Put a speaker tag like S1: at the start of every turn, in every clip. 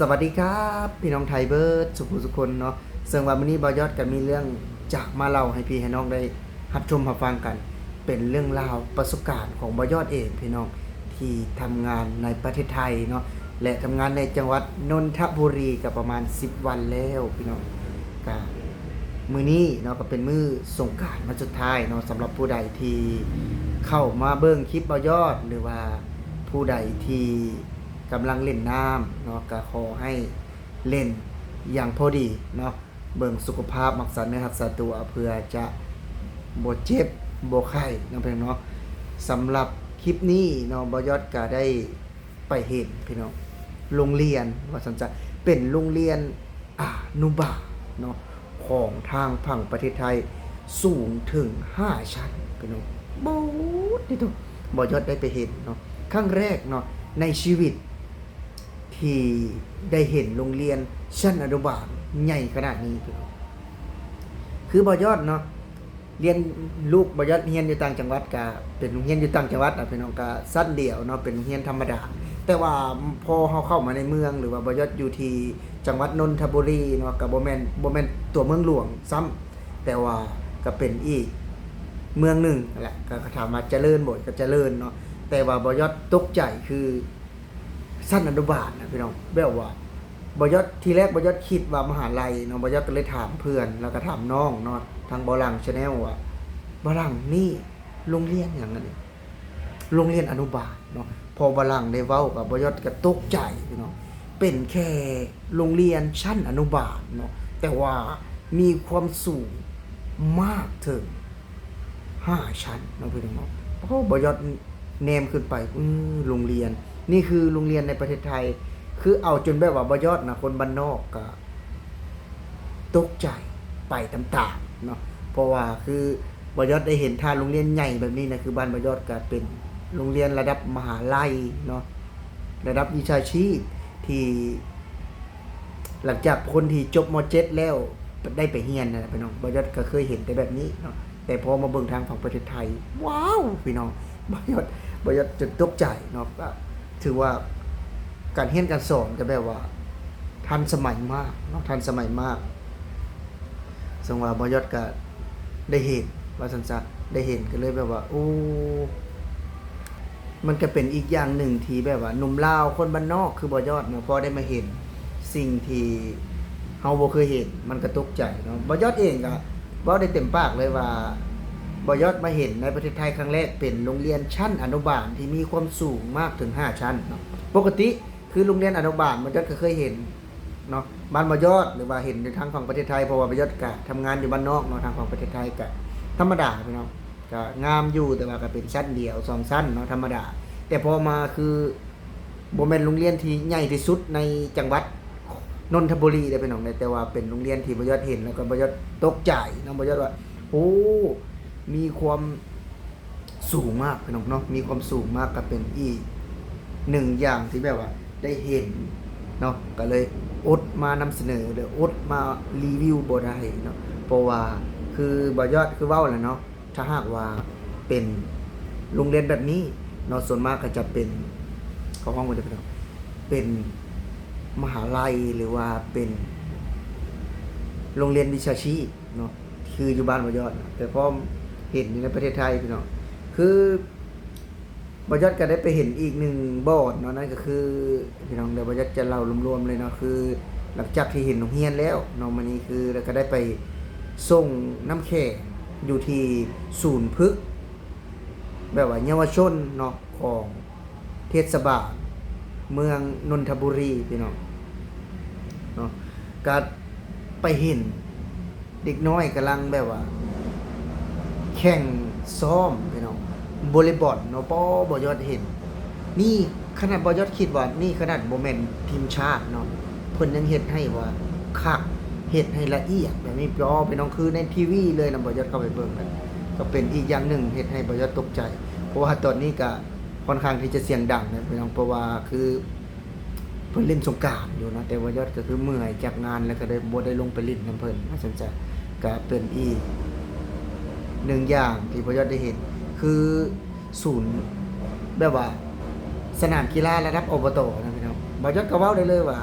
S1: สวัสดีครับพี่น้องไทยเบิร์ดสุขคนเนาะซึ่งว่ามื้อนี้บ่ยอดก็มีเรื่องจากมาเล่าให้พี่ให้น้องได้รับชมรับฟังกันเป็นเรื่องราวประสบการณ์ของบ่ยอดเองพี่น้องที่ทำงานในประเทศไทยเนาะและทำงานในจังหวัดนนทบุรีก็ประมาณ10วันแล้วพี่น้องก็มื้อนี้เนาะก็เป็นมื้อสงกรานต์วันสุดท้ายเนาะสำหรับผู้ใดที่เข้ามาเบิ่งคลิปบ่ยอดหรือว่าผู้ใดที่กำลังเล่นน้ำเนาะก็ขอให้เล่นอย่างพอดีเนาะเบิ่งสุขภาพรักษาเนื้อรักษาตัวเพื่อจะบ่เจ็บบ่ไข้เนาะพี่น้องเนาะสำหรับคลิปนี้เนาะบ่ยอดก็ได้ไปเห็นพี่น้องโรงเรียนว่าซั่นจะเป็นโรงเรียนอนุบาลเนาะของทางฝั่งประเทศไทยสูงถึง5ชั้นพี่น้องบู๊ดนี่ตัวบ่ยอดได้ไปเห็นเนาะครั้งแรกเนาะในชีวิตที่ได้เห็นโรงเรียนชั้นอนุบาลใหญ่ขนาดนี้พี่น้องคือบ่ยอดเนาะเรียนลูกบ่ยอดเรียนอยู่ต่างจังหวัดก็เป็นโรงเรียนอยู่ต่างจังหวัดพี่น้องก็สั้นเดียวเนาะเป็นโรงเรียนธรรมดาแต่ว่าพอเฮาเข้ามาในเมืองหรือว่าบ่ยอดอยู่ที่จังหวัดนนทบุรีเนาะก็บ่แม่นตัวเมืองหลวงซ้ำแต่ว่าก็เป็นอีกเมืองหนึ่งนั่นแหละก็ถามว่าเจริญบ่ก็เจริญเนาะแต่ว่าบ่ยอดตกใจคือสั้นอนุบาลนะพี่น้องแบบว่าบ่ยอดทีแรกบ่ยอดคิดว่ามหาลัยเนาะบ่ยอดก็เลยถามเพื่อนแล้วก็ถามน้องเนาะทางบ่หลัง Channel ว่าบ่หลังนี่โรงเรียนหยังอันนี้โรงเรียนอนุบาลเนาะพอบ่หลังได้เว้ากับบ่ยอดก็ตกใจพี่น้องเป็นแค่โรงเรียนชั้นอนุบาลเนาะแต่ว่ามีความสูงมากถึง5ชั้นเนาะพี่น้องเนาะเพราะบ่ยอดแนมขึ้นไปโรงเรียนนี่คือโรงเรียนในประเทศไทยคือเอาจนแบบว่าบ่ยอดนะคนบ้านนอกก็ตกใจไปตามๆเนาะเพราะว่าคือบ่ยอดได้เห็นท่าโรงเรียนใหญ่แบบนี้นะคือบ้านบ่ยอดก็เป็นโรงเรียนระดับมหาลัยเนาะระดับวิชาชีพที่หลังจากคนที่จบม .7 แล้วได้ไปเรียนนะพี่น้องบ่ยอดก็เคยเห็นแต่แบบนี้เนาะแต่พอมาเบิ่งทางฝั่งประเทศไทยว้าวพี่น้องบ่ยอดจนตกใจเนาะถือว่าการเรียนการสอนก็แบบว่าทันสมัยมากเนาะทันสมัยมากซึ่งว่าบ่ยอดก็ได้เห็นว่าซั่นซะได้เห็นก็เลยแบบว่าโอ้มันก็เป็นอีกอย่างหนึ่งที่แบบว่าหนุ่มลาวคนบ้านนอกคือบ่ยอดเนาะพอได้มาเห็นสิ่งที่เฮาบ่เคยเห็นมันก็ตกใจเนาะบ่ยอดเองก็เว้าได้เต็มปากเลยว่าบ่ยอดมาเห็นในประเทศไทยครั้งแรกเป็นโรงเรียนชั้นอนุบาลที่มีความสูงมากถึง5ชั้นเนาะปกติคือโรงเรียนอนุบาลบ่ยอดก็เคยเห็นเนาะบ้านบ่ยอดหรือว่าเห็นในทางฝั่งประเทศไทยเพราะว่าบ่ยอดก็ทำงานอยู่บ้านนอกเนาะทางฝั่งประเทศไทยก็ธรรมดาพี่น้องก็งามอยู่แต่ว่าก็เป็นชั้นเดียว2ชั้นเนาะธรรมดาแต่พอมาคือบ่แม่นโรงเรียนที่ใหญ่ที่สุดในจังหวัดนนทบุรีได้พี่น้องแต่ว่าเป็นโรงเรียนที่บ่ยอดเห็นแล้วก็บ่ยอดตกใจเนาะบ่ยอดว่าโอ้มีความสูงมากพี่น้องเนาะมีความสูงมากก็เป็นอีกหนึ่งอย่างที่แบบว่าได้เห็นเนาะก็เลยอดมานำเสนอหรืออดมารีวิวบ่ได้เนาะเพราะว่าคือบ่ยอดคือเว้าแหละเนาะถ้าหากว่าเป็นโรงเรียนแบบนี้เนาะส่วนมากก็จะเป็นเขาห้องบ่ได้พี่น้องเป็นมหาลัยหรือว่าเป็นโรงเรียนวิชาชีพเนาะคืออยู่บ้านบ่ยอดแต่พอเห็นอยู่ในประเทศไทยพี่น้องคือบ่ยอดก็ได้ไปเห็นอีกหนึ่งบอร์ดเนาะนั่นก็คือพี่น้องเดี๋ยวบ่ยอดจะเล่ารวมๆเลยเนาะคือหลังจากที่เห็นโรงเรียนแล้วเนาะมื้อนี้คือแล้วก็ได้ไปส่งน้ำแข็งอยู่ที่ศูนย์พฤกษ์แบบว่าเยาวชนเนาะของเทศบาลเมืองนนทบุรีพี่น้องเนาะก็ไปเห็นเด็กน้อยกำลังแบบว่าแข่งซ้อมพี่น้องวอลเลย์บอลเนาะบ่ยอดเห็นนี่ขนาดบ่ยอดคิดว่านี่ขนาดบ่แม่นทีมชาติเนาะเพิ่นยังเฮ็ดให้ว่าคักเฮ็ดให้ละเอียดแบบนี้พี่น้องคือในทีวีเลยนะบ่ยอดเข้าไปเบิ่งกันก็เป็นอีกอย่างหนึ่งเฮ็ดให้บ่ยอดตกใจเพราะว่าตอนนี้ก็ค่อนข้างที่จะเสียงดังนะพี่น้องเพราะว่าคือเพิ่นเล่นสงกรานต์อยู่นะแต่ว่ายอดก็คือเมื่อยจากงานแล้วก็ได้บ่ได้ลงไปเล่นนำเพิ่นว่าซั่นจ้ะก็เป็นอีกหนึ่งอย่างที่บ่ยอดได้เห็นคือศูนย์แบบว่าสนามกีฬาระดับอบตนะพี่น้องบ่ยอดก็เว้าได้เลยว่า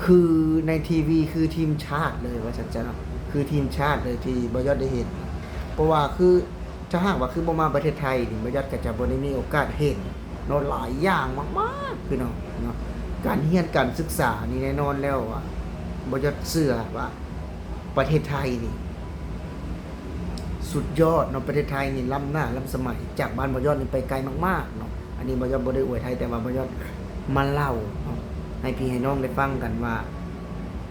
S1: คือในทีวีคือทีมชาติเลยว่าฉันจะคือทีมชาติเลยที่บ่ยอดได้เห็นเพราะว่าคือถ้าหากว่าคือบ่มาประเทศไทยนี่บ่ยอดก็จะบ่ได้มีโอกาสเห็นเนาะหลายอย่างมากๆพี่น้องเนาะการเรียนการศึกษานี่แน่นอนแล้วว่าบ่ยอดเชื่อว่าประเทศไทยนี่สุดยอดเนาะประเทศไทยนี่ล้ำหน้าล้ำสมัยจากบ้านบ่ยอดนี่ไปไกลมากๆเนาะอันนี้บ่ยอดบ่ได้อวยไทยแต่ว่าบ่ยอดมาเล่าเนาะให้พี่ให้น้องได้ฟังกันว่า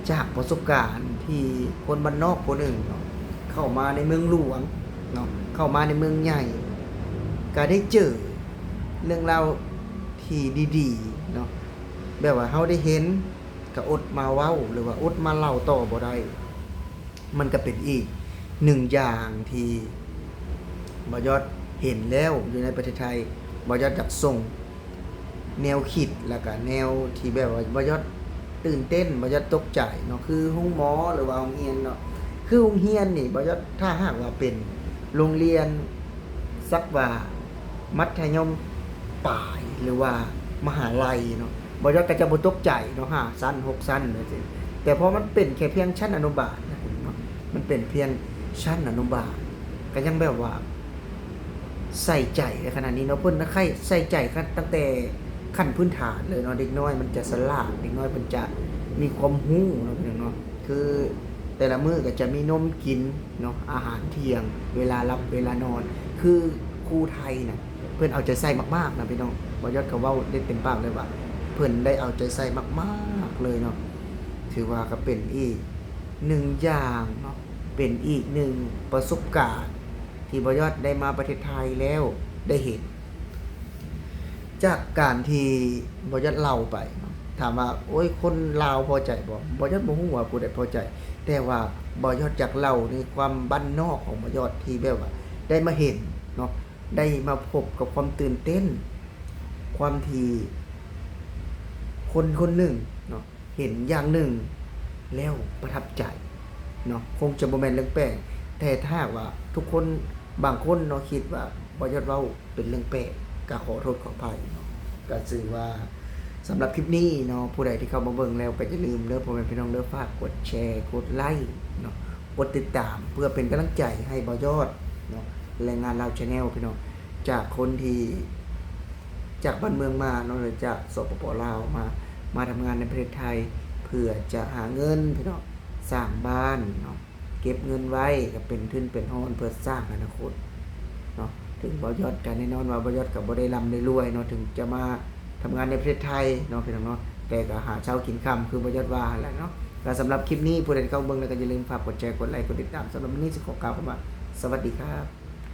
S1: จากประสบการณ์ที่คนบ้านนอกคนหนึ่งเนาะเข้ามาในเมืองหลวงเนาะเข้ามาในเมืองใหญ่ก็ได้เจอเรื่องราวที่ดีๆเนาะแบบว่าเขาได้เห็นก็อดมาเว้าหรือว่าอดมาเล่าต่อบ่ได้มันก็เป็นอีกหนึ่งอย่างที่บยอดเห็นแล้วอยู่ในประเทศไทยบยอดอยากส่งแนวคิดแล้วก็แนวที่แบบว่าบยอดตื่นเต้นบ่จะตกใจเนาะคือห้องหมอหรือว่าโรงเรียนเนาะคือโรงเรียนนี่บ่จะถ้าหากว่าเป็นโรงเรียนสักว่ามัธยมปลายหรือว่ามหาลัยเนาะบ่จะก็จะบ่ตกใจเนาะ5ชั้น6ชั้นจังซี่แต่พอมันเป็นแค่เพียงชั้นอนุบาลนะเนาะมันเป็นเพียงชั้นอนุบาลก็ยังแบบว่าใส่ใจในขนาดนี้เนาะเพิ่นนะใครใส่ใจกันตั้งแต่ขั้นพื้นฐานเลยเนาะเด็กน้อยมันจะฉลาดเด็กน้อยมันจะมีความรู้เนาะพี่น้องเนาะคือแต่ละมื้อก็จะมีนมกินเนาะอาหารเที่ยงเวลารับเวลานอนคือครูไทยน่ะเพิ่นเอาใจใส่มากๆนะพี่น้องบ่ยอดก็เว้าได้เต็มปากเลยว่าเพิ่นได้เอาใจใส่มากๆเลยเนาะถือว่าก็เป็นอีกหนึ่งอย่างเนาะเป็นอีกหนึ่งประสบการณ์ที่บ่ยอดได้มาประเทศไทยแล้วได้เห็น จากการที่บ่ยัดเล่าไปเนาะถามว่าโอ้ยคนลาวพอใจบ่ยัดบ่ฮู้ว่าผู้ใดพอใจแต่ว่าบ่ยอดจากเล่าในความบ้านนอกของบ่ยอดที่แบบว่าได้มาเห็นเนาะได้มาพบกับความตื่นเต้นความที่คนคนหนึ่งเนาะเห็นอย่างหนึ่งแล้วประทับใจเนาะคงจะบ่แม่นเรื่องแปลกแต่ถ้าหากว่าทุกคนบางคนเนาะคิดว่าบ่ยอดเว้าเป็นเรื่องแปลก ก็ขอโทษขออภัยเนาะก็ถือว่าสำหรับคลิปนี้เนาะผู้ใดที่เข้ามาเบิ่งแล้วก็อย่าลืมเด้อพ่อแม่พี่น้องเด้อฝากกดแชร์กดไลค์เนาะกดติดตามเพื่อเป็นกำลังใจให้บ่ยอดเนาะแรงงานเรา Channel พี่น้องจากคนที่จากบ้านเมืองมาเนาะหรือจากสปปลาวมาทำงานในประเทศไทยเพื่อจะหาเงินพี่น้องสร้างบ้านเนาะเก็บเงินไว้ก็เป็นทุนเป็นห้อนเพื่อสร้างอนาคตเนาะถึงบ่ยอดกันแน่นอนว่าบ่ยอดกับบ่ได้ร่ำได้รวยเนาะถึงจะมาทำงานในประเทศไทยเนาะพี่น้องเนาะแต่ก็หาเช้ากินค่ำคือบ่ยอดว่าแหละเนาะก็สำหรับคลิปนี้ผู้ใดที่เข้าเบิ่งแล้วก็อย่าลืมฝากกดแชร์กดไลค์กดติดตามสำหรับวันนี้สิขอกล่าวคำว่าสวัสดีครับ